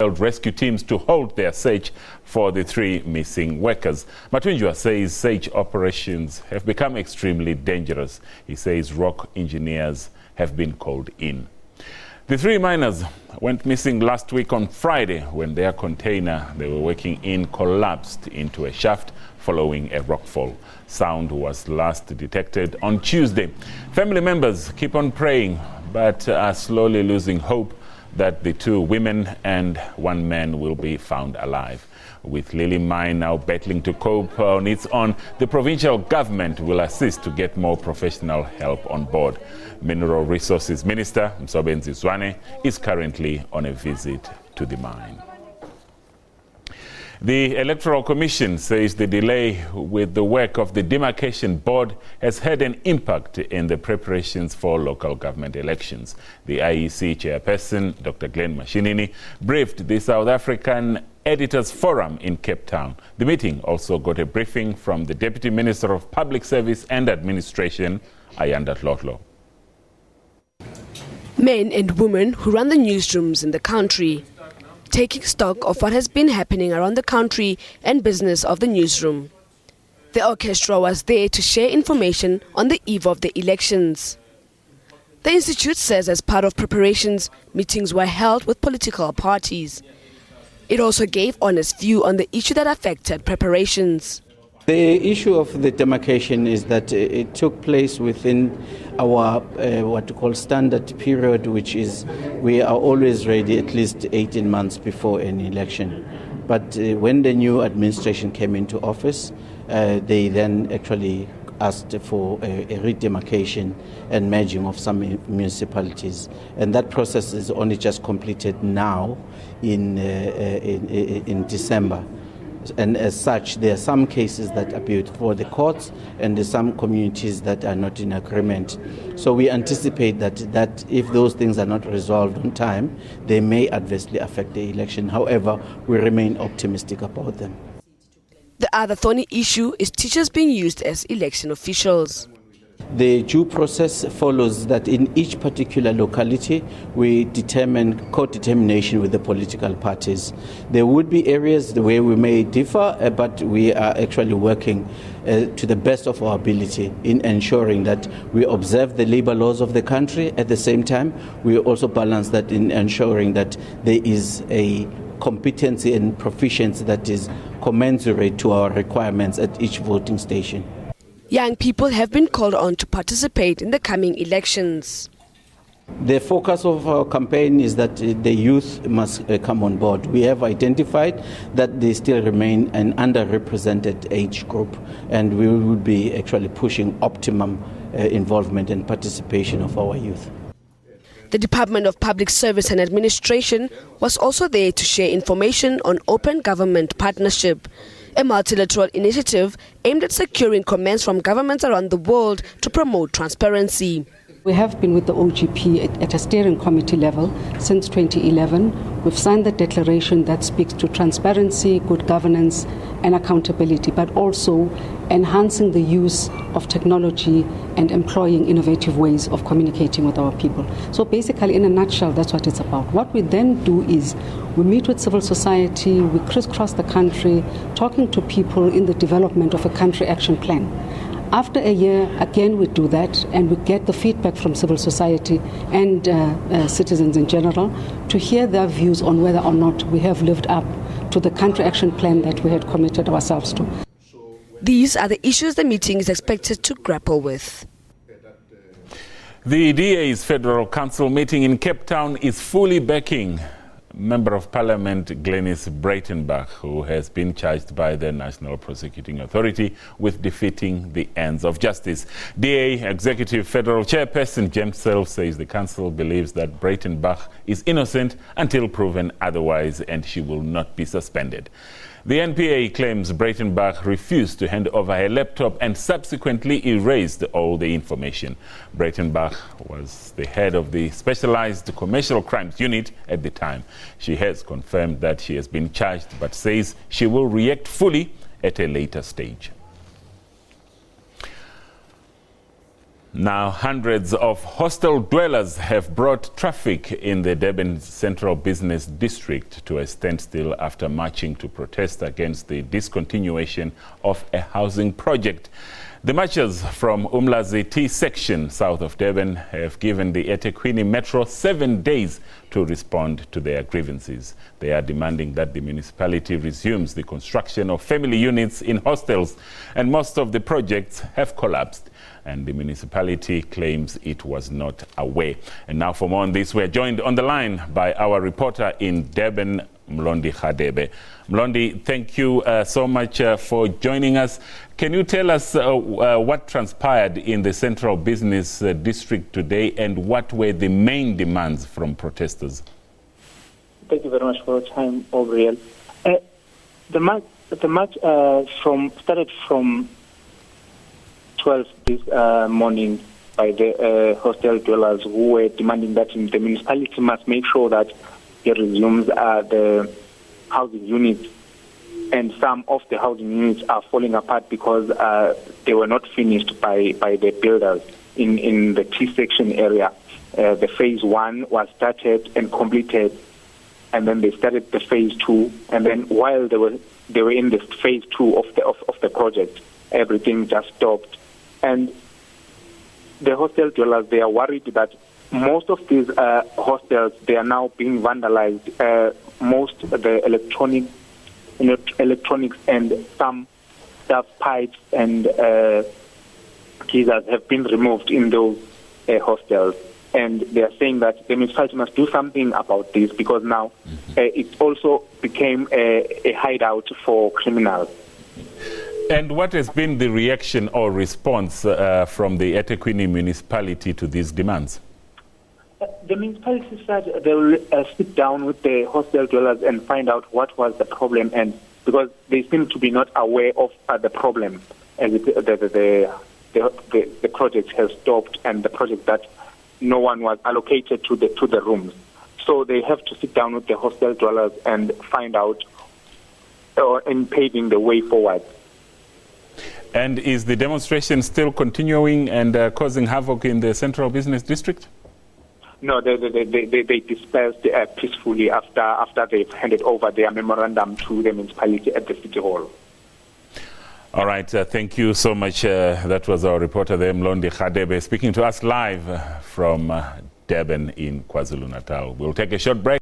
rescue teams to halt their search for the 3 missing workers. Matunjwa says search operations have become extremely dangerous. He says rock engineers have been called in. The 3 miners went missing last week on Friday when their container they were working in collapsed into a shaft following a rockfall. Sound was last detected on Tuesday. Family members keep on praying but are slowly losing hope that the 2 women and 1 man will be found alive. With Lily Mine now battling to cope on its own, the provincial government will assist to get more professional help on board. Mineral Resources Minister Msobenzi Zwane is currently on a visit to the mine. The Electoral Commission says the delay with the work of the Demarcation Board has had an impact in the preparations for local government elections. The IEC chairperson, Dr. Glenn Mashinini, briefed the South African Editors Forum in Cape Town. The meeting also got a briefing from the Deputy Minister of Public Service and Administration, Ayanda Tlotlo. Men and women who run the newsrooms in the country, taking stock of what has been happening around the country and business of the newsroom. The orchestra was there to share information on the eve of the elections. The institute says as part of preparations, meetings were held with political parties. It also gave honest view on the issue that affected preparations. The issue of the demarcation is that it took place within our what we call standard period, which is we are always ready at least 18 months before an election. But when the new administration came into office, they then actually asked for a redemarcation and merging of some municipalities. And that process is only just completed now in December. And as such, there are some cases that appeal before the courts, and there's some communities that are not in agreement. So we anticipate that if those things are not resolved on time, they may adversely affect the election. However, we remain optimistic about them. The other thorny issue is teachers being used as election officials. The due process follows that in each particular locality we determine co-determination with the political parties. There would be areas where we may differ, but we are actually working to the best of our ability in ensuring that we observe the labor laws of the country. At the same time, we also balance that in ensuring that there is a competency and proficiency that is commensurate to our requirements at each voting station. Young people have been called on to participate in the coming elections. The focus of our campaign is that the youth must come on board. We have identified that they still remain an underrepresented age group, and we will be actually pushing optimum involvement and participation of our youth. The Department of Public Service and Administration was also there to share information on open government partnership, a multilateral initiative aimed at securing comments from governments around the world to promote transparency. We have been with the OGP at a steering committee level since 2011. We've signed the declaration that speaks to transparency, good governance and accountability, but also enhancing the use of technology and employing innovative ways of communicating with our people. So basically, in a nutshell, that's what it's about. What we then do is we meet with civil society, we crisscross the country, talking to people in the development of a country action plan. After a year, again, we do that, and we get the feedback from civil society and citizens in general to hear their views on whether or not we have lived up to the country action plan that we had committed ourselves to. These are the issues the meeting is expected to grapple with. The DA's Federal Council meeting in Cape Town is fully backing Member of Parliament Glenis Breytenbach, who has been charged by the National Prosecuting Authority with defeating the ends of justice. DA Executive Federal Chairperson James Self says the council believes that Breytenbach is innocent until proven otherwise, and she will not be suspended. The NPA claims Breytenbach refused to hand over her laptop and subsequently erased all the information. Breytenbach was the head of the Specialized Commercial Crimes Unit at the time. She has confirmed that she has been charged, but says she will react fully at a later stage. Now, hundreds of hostel dwellers have brought traffic in the Durban Central Business District to a standstill after marching to protest against the discontinuation of a housing project. The marchers from Umlazi T-section south of Durban have given the eThekwini Metro 7 days to respond to their grievances. They are demanding that the municipality resumes the construction of family units in hostels, and most of the projects have collapsed, and the municipality claims it was not aware. And now for more on this, we're joined on the line by our reporter in Durban, Mlondi Radebe. Mlondi, thank you so much for joining us. Can you tell us what transpired in the Central Business District today, and what were the main demands from protesters? Thank you very much for your time, Gabriel. The march started from 12 this morning by the hostel dwellers who were demanding that the municipality must make sure that it resumes the housing units, and some of the housing units are falling apart because they were not finished by the builders in the T-section area. The phase 1 was started and completed, and then they started the phase 2, and then while they were in the phase 2 of the project, everything just stopped. And the hostel dwellers, they are worried that most of these hostels, they are now being vandalized. Most of the electronics and some staff pipes and geysers have been removed in those hostels. And they are saying that the municipality must do something about this, because now it also became a hideout for criminals. And what has been the reaction or response from the eThekwini municipality to these demands? The municipality said they will sit down with the hostel dwellers and find out what was the problem, and because they seem to be not aware of the problem, as the project has stopped, and the project that no one was allocated to the rooms. So they have to sit down with the hostel dwellers and find out and paving the way forward. And is the demonstration still continuing and causing havoc in the Central Business District? No, they dispersed peacefully after they've handed over their memorandum to the municipality at the City Hall. All right, thank you so much. That was our reporter there, Mlondi Radebe, speaking to us live from Durban in KwaZulu-Natal. We'll take a short break.